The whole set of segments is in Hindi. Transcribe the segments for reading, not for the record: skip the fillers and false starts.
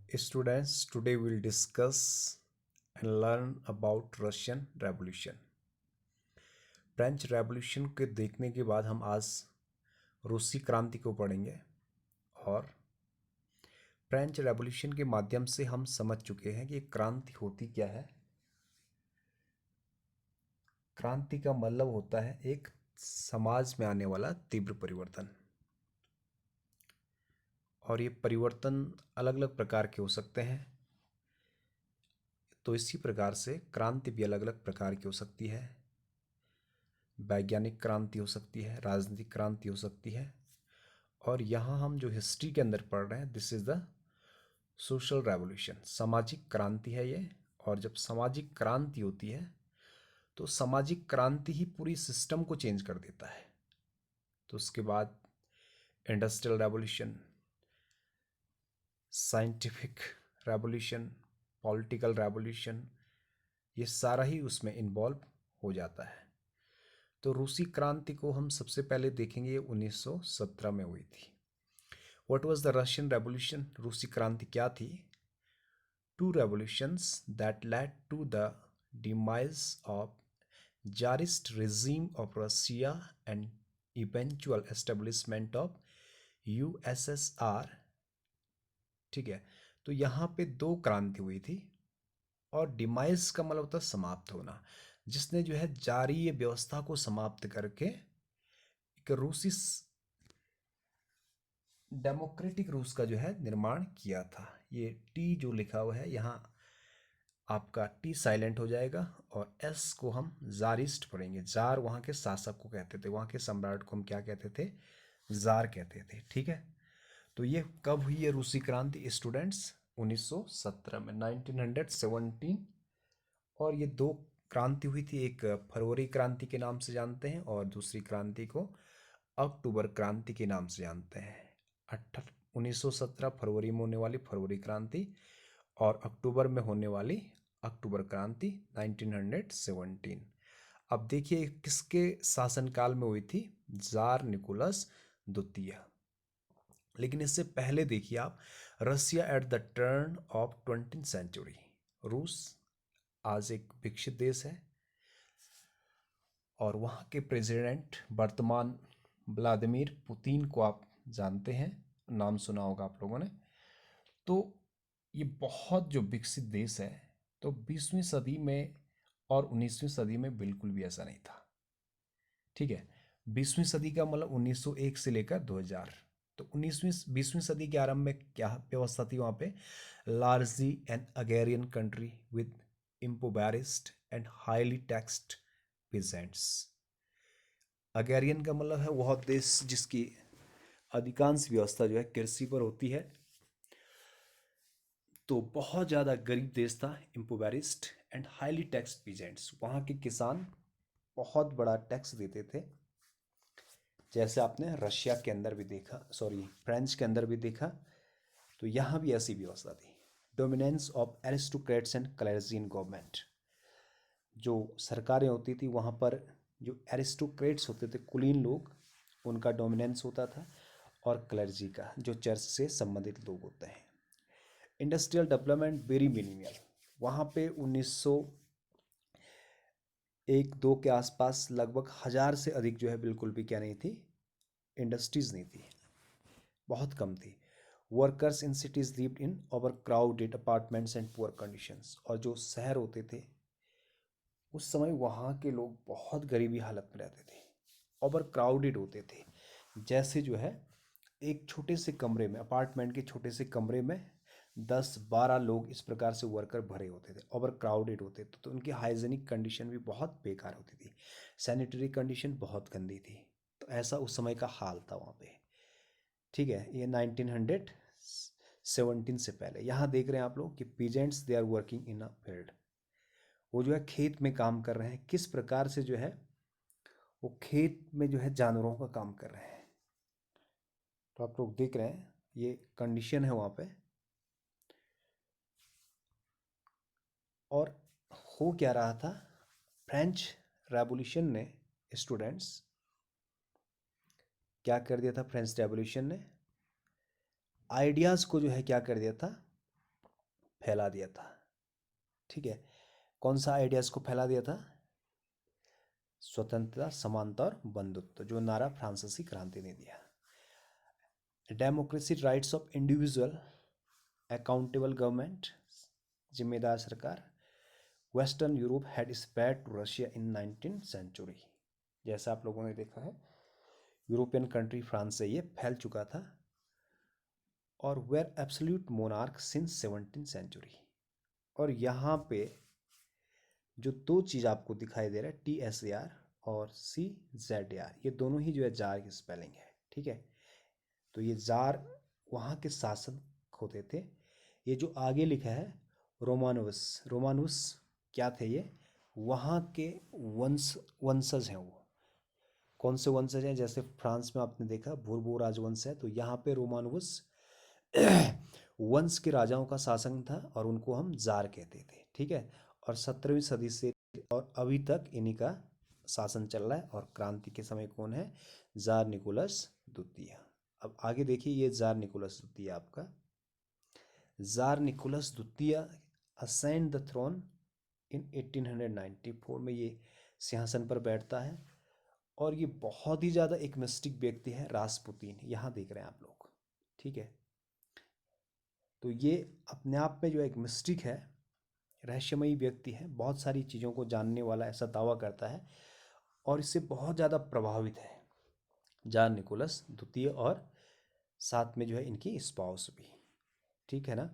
Students, today we'll discuss and learn about Russian Revolution. French revolution के देखने के बाद हम आज रूसी क्रांति को पढ़ेंगे और फ्रेंच रेवोल्यूशन के माध्यम से हम समझ चुके हैं कि क्रांति होती क्या है। क्रांति का मतलब होता है एक समाज में आने वाला तीव्र परिवर्तन, और ये परिवर्तन अलग अलग प्रकार के हो सकते हैं। तो इसी प्रकार से क्रांति भी अलग अलग प्रकार की हो सकती है। वैज्ञानिक क्रांति हो सकती है, राजनीतिक क्रांति हो सकती है, और यहाँ हम जो हिस्ट्री के अंदर पढ़ रहे हैं, this is the social revolution, सामाजिक क्रांति है ये। और जब सामाजिक क्रांति होती है तो सामाजिक क्रांति ही पूरी सिस्टम को चेंज कर देता है। तो उसके बाद industrial revolution, scientific revolution, political revolution, ये सारा ही उसमें इन्वॉल्व हो जाता है। तो रूसी क्रांति को हम सबसे पहले देखेंगे, ये 1917 में हुई थी। What was the Russian revolution? रूसी क्रांति क्या थी? Two revolutions that led to the demise of tsarist regime of Russia and eventual establishment of USSR। ठीक है, तो यहाँ पे दो क्रांति हुई थी, और डिमाइज का मतलब होता है समाप्त होना, जिसने जो है जारी व्यवस्था को समाप्त करके एक रूसी डेमोक्रेटिक रूस का जो है निर्माण किया था। ये टी जो लिखा हुआ है यहाँ, आपका टी साइलेंट हो जाएगा और एस को हम जारिस्ट पढ़ेंगे। जार वहाँ के शासक को कहते थे, वहाँ के सम्राट को हम क्या कहते थे? जार कहते थे। ठीक है, तो ये कब हुई है रूसी क्रांति स्टूडेंट्स? 1917 में, 1917। और ये दो क्रांति हुई थी, एक फरवरी क्रांति के नाम से जानते हैं और दूसरी क्रांति को अक्टूबर क्रांति के नाम से जानते हैं। 1917 फरवरी में होने वाली फरवरी क्रांति और अक्टूबर में होने वाली अक्टूबर क्रांति 1917। अब देखिए किसके शासनकाल में हुई थी? जार निकोलस द्वितीय। लेकिन इससे पहले देखिए आप, Russia at the turn of 20th century. रूस आज एक विकसित देश है और वहाँ के प्रेसिडेंट वर्तमान व्लादिमीर पुतिन को आप जानते हैं, नाम सुना होगा आप लोगों ने। तो ये बहुत जो विकसित देश है, तो 20वीं सदी में और 19वीं सदी में बिल्कुल भी ऐसा नहीं था। ठीक है, 20वीं सदी का मतलब 1901 से लेकर 2000। तो 20वीं सदी के आरंभ में क्या व्यवस्था थी वहाँ पे? Largely an agrarian country with impoverished and highly taxed peasants. Agrarian का मतलब है वह देश जिसकी अधिकांश व्यवस्था जो है कृषि पर होती है। तो बहुत ज़्यादा गरीब देश था, इम्पोवेरिस्ड एंड हाईली टैक्स्ड पीजेंट्स। वहाँ के किसान बहुत बड़ा टैक्स देते थे, जैसे आपने रशिया के अंदर भी देखा, सॉरी फ्रेंच के अंदर भी देखा। तो यहाँ भी ऐसी व्यवस्था थी। Dominance of aristocrats and clergy in government. जो सरकारें होती थी वहाँ पर जो एरिस्टोक्रेट्स होते थे, कुलीन लोग, उनका डोमिनेंस होता था, और क्लर्जी का, जो चर्च से संबंधित लोग होते हैं। Industrial development very minimal. वहाँ पे 1901-2 के आसपास लगभग 1000 से अधिक जो है बिल्कुल भी क्या नहीं थी? इंडस्ट्रीज नहीं थी, बहुत कम थी। Workers in cities lived in over crowded apartments and poor conditions. और जो शहर होते थे उस समय, वहाँ के लोग बहुत गरीबी हालत में रहते थे, ओवर क्राउडेड होते थे। जैसे जो है एक छोटे से कमरे में, अपार्टमेंट के छोटे से कमरे में 10-12 लोग इस प्रकार से वर्कर भरे होते थे, ओवर क्राउडेड होते थे। तो उनकी हाइजेनिक कंडीशन भी बहुत बेकार होती थी, सैनिटरी कंडीशन बहुत गंदी थी। तो ऐसा उस समय का हाल था वहाँ पे। ठीक है, ये 1917 से पहले। यहाँ देख रहे हैं आप लोग कि peasants they are working in a field. वो जो है खेत में काम कर रहे हैं। किस प्रकार से जो है वो खेत में जो है जानवरों का काम कर रहे हैं। तो आप लोग देख रहे हैं ये कंडीशन है वहाँ पे। और हो क्या रहा था? फ्रेंच रेवोल्यूशन ने, स्टूडेंट्स, क्या कर दिया था? फ्रेंच रेवोल्यूशन ने आइडियाज़ को जो है क्या कर दिया था? फैला दिया था। ठीक है, कौन सा आइडियाज़ को फैला दिया था? स्वतंत्रता, समानता और बंधुत्व, जो नारा फ्रांसीसी क्रांति ने दिया। Democracy, rights of individual, accountable government, जिम्मेदार सरकार, western Europe had spread to Russia in 19th century. जैसा आप लोगों ने देखा है, यूरोपियन कंट्री फ्रांस से ये फैल चुका था। और were absolute monarch since 17th century. और यहाँ पे जो दो चीज़ आपको दिखाई दे रहा है, TSAR और CZAR, ये दोनों ही जो है जार की स्पेलिंग है। ठीक है, तो ये जार वहाँ के शासक होते थे। ये जो आगे लिखा है रोमानुस, रोमानुस क्या थे? ये वहाँ के वंशज हैं। वो कौन से वंशज हैं? जैसे फ्रांस में आपने देखा बूर्बो राजवंश है, तो यहाँ पे रोमानुस वंश के राजाओं का शासन था और उनको हम जार कहते थे। ठीक है, और 17वीं सदी से और अभी तक इन्हीं का शासन चल रहा है। और क्रांति के समय कौन है? जार निकोलस द्वितीय। अब आगे देखिए, ये जार निकोलस द्वितीय आपका, जार निकोलस द्वितीय असेंड द थ्रोन इन 1894 में ये सिंहासन पर बैठता है। और ये बहुत ही ज़्यादा एक मिस्टिक व्यक्ति है, रासपुतीन, यहाँ देख रहे हैं आप लोग। ठीक है, तो ये अपने आप में जो एक मिस्टिक है, रहस्यमयी व्यक्ति है, बहुत सारी चीज़ों को जानने वाला ऐसा दावा करता है और इससे बहुत ज़्यादा प्रभावित है जार निकोलस द्वितीय, और साथ में जो है इनकी स्पाउस भी। ठीक है ना,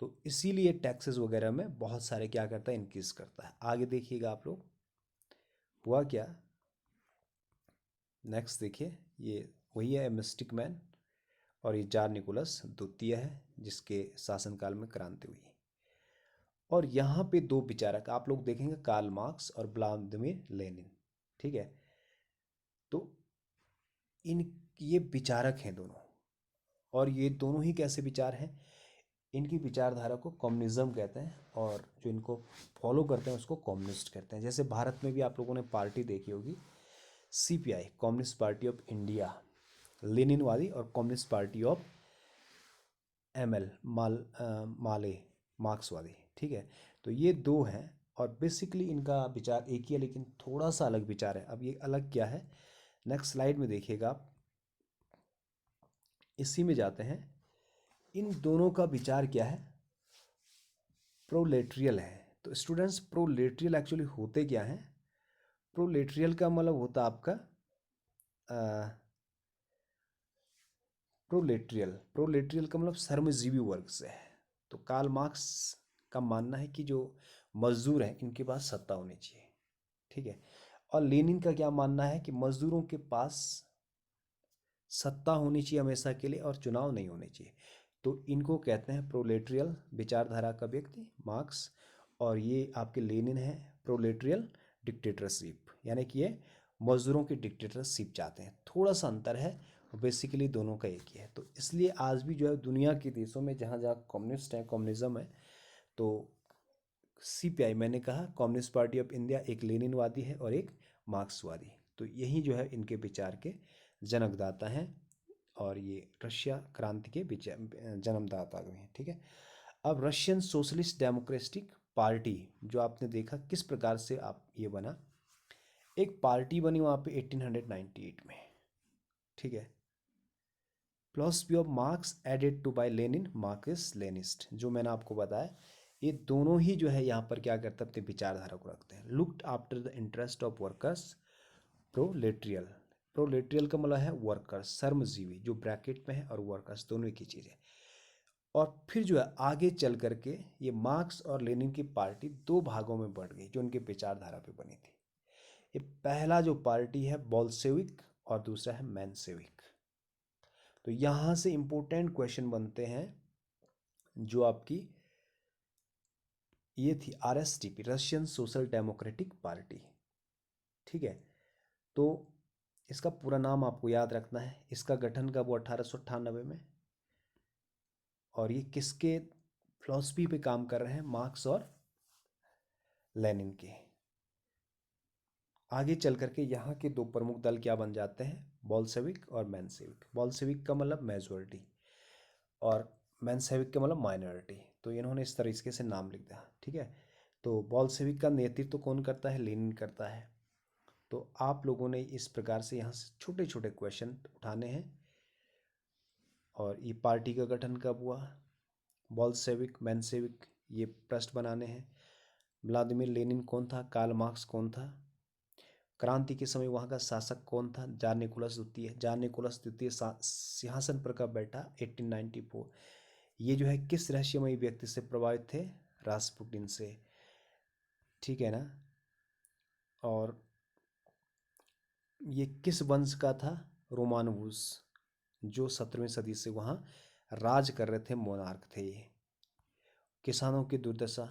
तो इसीलिए टैक्सेस वगैरह में बहुत सारे क्या करता है, इंक्रीज करता है। आगे देखिएगा आप लोग, हुआ क्या नेक्स्ट देखिए, ये वही है मिस्टिक मैन, और ये जार निकोलस द्वितीय है जिसके शासनकाल में क्रांति हुई। और यहाँ पे दो विचारक आप लोग देखेंगे, कार्ल मार्क्स और व्लादिमीर लेनिन। ठीक है, तो इन ये विचारक हैं दोनों, और ये दोनों ही कैसे विचार हैं? इनकी विचारधारा को कम्युनिज्म कहते हैं, और जो इनको फॉलो करते हैं उसको कम्युनिस्ट कहते हैं। जैसे भारत में भी आप लोगों ने पार्टी देखी होगी, CPI, communist party of India, लेनिनवादी, और कम्युनिस्ट पार्टी ऑफ ML, माले, मार्क्सवादी। ठीक है, तो ये दो हैं और बेसिकली इनका विचार एक ही है, लेकिन थोड़ा सा अलग विचार है। अब ये अलग क्या है, नेक्स्ट स्लाइड में देखिएगा आप, इसी में जाते हैं। इन दोनों का विचार क्या है? प्रोलेट्रियल है। तो स्टूडेंट्स, प्रोलेट्रियल एक्चुअली होते क्या हैं? प्रोलेट्रियल का मतलब होता आपका प्रोलेट्रियल, प्रोलेट्रियल का मतलब श्रमजीवी वर्ग से है। तो कार्ल मार्क्स का मानना है कि जो मजदूर हैं इनके पास सत्ता होनी चाहिए। ठीक है, और लेनिन का क्या मानना है कि मजदूरों के पास सत्ता होनी चाहिए हमेशा के लिए और चुनाव नहीं होने चाहिए। तो इनको कहते हैं प्रोलेट्रियल विचारधारा का व्यक्ति मार्क्स, और ये आपके लेनिन है प्रोलेट्रियल डिक्टेटरशिप, यानी कि ये मजदूरों की डिक्टेटरशिप चाहते हैं। थोड़ा सा अंतर है, बेसिकली दोनों का एक ही है। तो इसलिए आज भी जो है दुनिया के देशों में जहाँ जहाँ कम्युनिस्ट हैं, कम्युनिज्म है, तो CPI मैंने कहा कम्युनिस्ट पार्टी ऑफ इंडिया एक लेनिनवादी है और एक मार्क्सवादी। तो यही जो है इनके विचार के जनकदाता हैं, और ये रशिया क्रांति के जन्मदाता भी हैं। ठीक है, अब रशियन सोशलिस्ट डेमोक्रेटिक पार्टी जो आपने देखा किस प्रकार से आप ये बना, एक पार्टी बनी वहाँ पे 1898 में। ठीक है, philosophy of Marx added to by Lenin, Marxist Leninist, जो मैंने आपको बताया, ये दोनों ही जो है यहाँ पर क्या करते हैं, अपने विचारधारा को रखते हैं। Looked after the interest of workers, proletariat, proletariat का मतलब है वर्कर्स, श्रमजीवी, जो ब्रैकेट में है, और वर्कर्स दोनों की चीज़ है। और फिर जो है आगे चल करके ये मार्क्स और लेनिन की पार्टी दो भागों में बढ़ गई जो उनके विचारधारा पे बनी थी। ये पहला जो पार्टी है बोल्शेविक और दूसरा है मेंशेविक। तो यहाँ से इंपॉर्टेंट क्वेश्चन बनते हैं, जो आपकी ये थी RSDP, Russian social democratic party. ठीक है, तो इसका पूरा नाम आपको याद रखना है। इसका गठन कब हुआ? 1898 में। और ये किसके फिलॉसफी पे काम कर रहे हैं? मार्क्स और लेनिन के। आगे चल करके यहाँ के दो प्रमुख दल क्या बन जाते हैं? बोल्शेविक और मेंशेविक। बोल्शेविक का मतलब मेजॉरिटी और मेंशेविक का मतलब माइनॉरिटी। तो इन्होंने इस तरीके से नाम लिख दिया, ठीक है। तो बोल्शेविक का नेतृत्व कौन करता है? लेनिन करता है। तो आप लोगों ने इस प्रकार से यहाँ से छोटे छोटे क्वेश्चन उठाने हैं। और ये पार्टी का गठन कब हुआ? बोल्शेविक, मेंशेविक, ये प्रश्न बनाने हैं। व्लादिमीर लेनिन कौन था? कार्ल मार्क्स कौन था? क्रांति के समय वहाँ का शासक कौन था? जार निकोलस द्वितीय। जार निकोलस द्वितीय सिंहासन पर कब बैठा? 1894। ये जो है किस रहस्यमयी व्यक्ति से प्रभावित थे? रासपुटिन से, ठीक है ना। और ये किस वंश का था? रोमानवुस, जो 17वीं सदी से वहाँ राज कर रहे थे, मोनार्क थे ये। किसानों की दुर्दशा,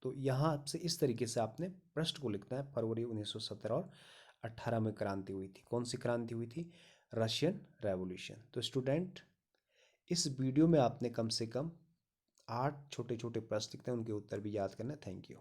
तो यहाँ से इस तरीके से आपने प्रश्न को लिखना है। फरवरी 1917 और 18 में क्रांति हुई थी। कौन सी क्रांति हुई थी? Russian revolution. तो स्टूडेंट, इस वीडियो में आपने कम से कम 8 छोटे छोटे प्रश्न लिखते हैं, उनके उत्तर भी याद करना है। Thank you.